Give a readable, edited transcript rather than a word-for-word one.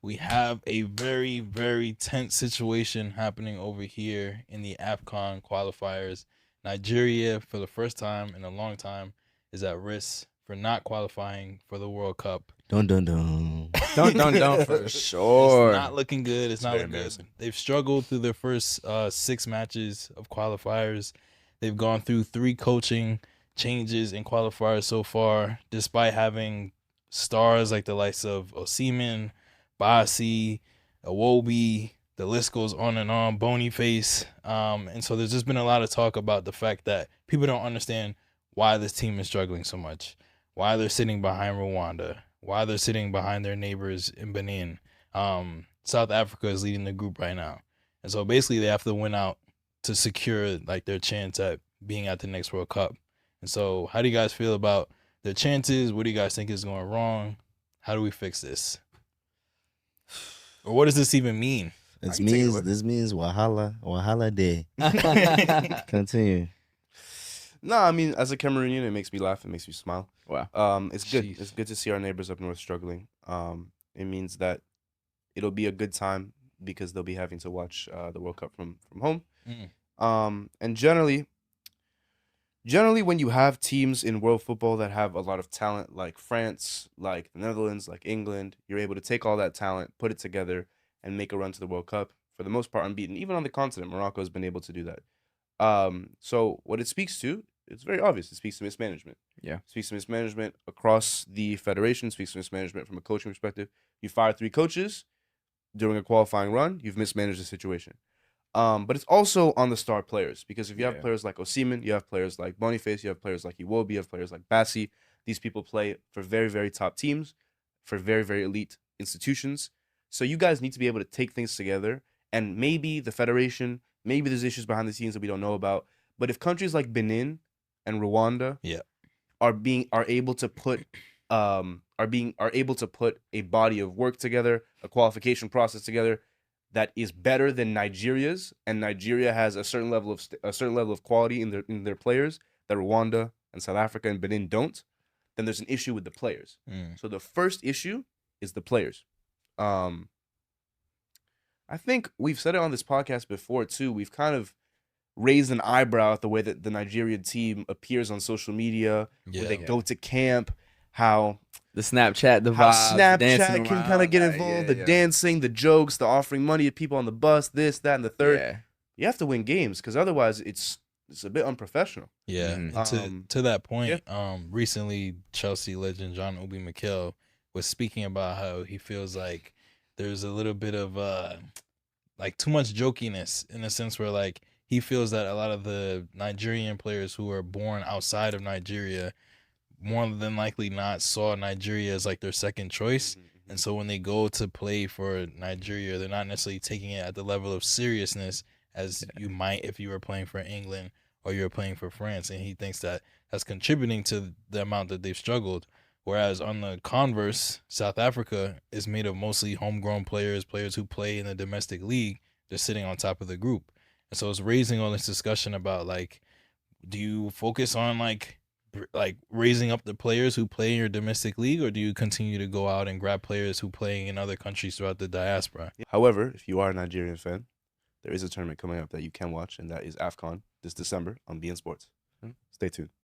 we have a very, very tense situation happening over here in the AFCON qualifiers. Nigeria, for the first time in a long time, is at risk for not qualifying for the World Cup. Dun dun dun. Dun for It's sure. not looking good. It's not very looking good. embarrassing. They've struggled through their first 6 matches of qualifiers. They've gone through 3 coaching changes in qualifiers so far, despite having stars like the likes of Osimhen, Basi, Iwobi, the list goes on and on, Boniface. And so there's just been a lot of talk about the fact that people don't understand why this team is struggling so much, why they're sitting behind Rwanda, why they're sitting behind their neighbors in Benin. South Africa is leading the group right now. And so basically they have to win out to secure like their chance at being at the next World Cup. And so how do you guys feel about their chances? What do you guys think is going wrong? How do we fix this? Or what does this even mean? This means Wahala Day. Continue. No, I mean, as a Cameroonian, it makes me laugh. It makes me smile. Wow. It's good. Jeez. It's good to see our neighbors up north struggling. It means that it'll be a good time because they'll be having to watch the World Cup from home. And generally, when you have teams in world football that have a lot of talent, like France, like the Netherlands, like England, you're able to take all that talent, put it together, and make a run to the World Cup. For the most part, unbeaten. Even on the continent, Morocco has been able to do that. So what it speaks to, it's very obvious. It speaks to mismanagement. Yeah. It speaks to mismanagement across the federation. It speaks to mismanagement from a coaching perspective. You fire 3 coaches during a qualifying run. You've mismanaged the situation. But it's also on the star players, because if you have players like Osimhen, you have players like Boniface, you have players like Iwobi, you have players like Basi. These people play for very, very top teams, for very, very elite institutions. So you guys need to be able to take things together. And maybe the federation, maybe there's issues behind the scenes that we don't know about. But if countries like Benin and Rwanda are able to put a body of work together, a qualification process together that is better than Nigeria's, and Nigeria has a certain level of quality in their players that Rwanda and South Africa and Benin don't, then there's an issue with the players. So the first issue is the players. I think we've said it on this podcast before too. We've kind of raised an eyebrow at the way that the Nigerian team appears on social media, where they go to camp, how The Snapchat, the how vibes, Snapchat dancing can around, kind of get like, involved, the dancing, the jokes, the offering money to people on the bus, this, that, and the third. Yeah. You have to win games, because otherwise it's a bit unprofessional. Yeah. Mhm. And to that point, recently Chelsea legend John Obi Mikel was speaking about how he feels like there's a little bit of like too much jokiness, in a sense where like he feels that a lot of the Nigerian players who are born outside of Nigeria more than likely not saw Nigeria as like their second choice. And so when they go to play for Nigeria, they're not necessarily taking it at the level of seriousness as you might if you were playing for England or you're playing for France. And he thinks that that's contributing to the amount that they've struggled. Whereas on the converse, South Africa is made of mostly homegrown players who play in the domestic league. They're sitting on top of the group. And so it's raising all this discussion about, like, do you focus on, like raising up the players who play in your domestic league, or do you continue to go out and grab players who play in other countries throughout the diaspora? However, if you are a Nigerian fan, there is a tournament coming up that you can watch, and that is AFCON this December on beIN Sports. Stay tuned.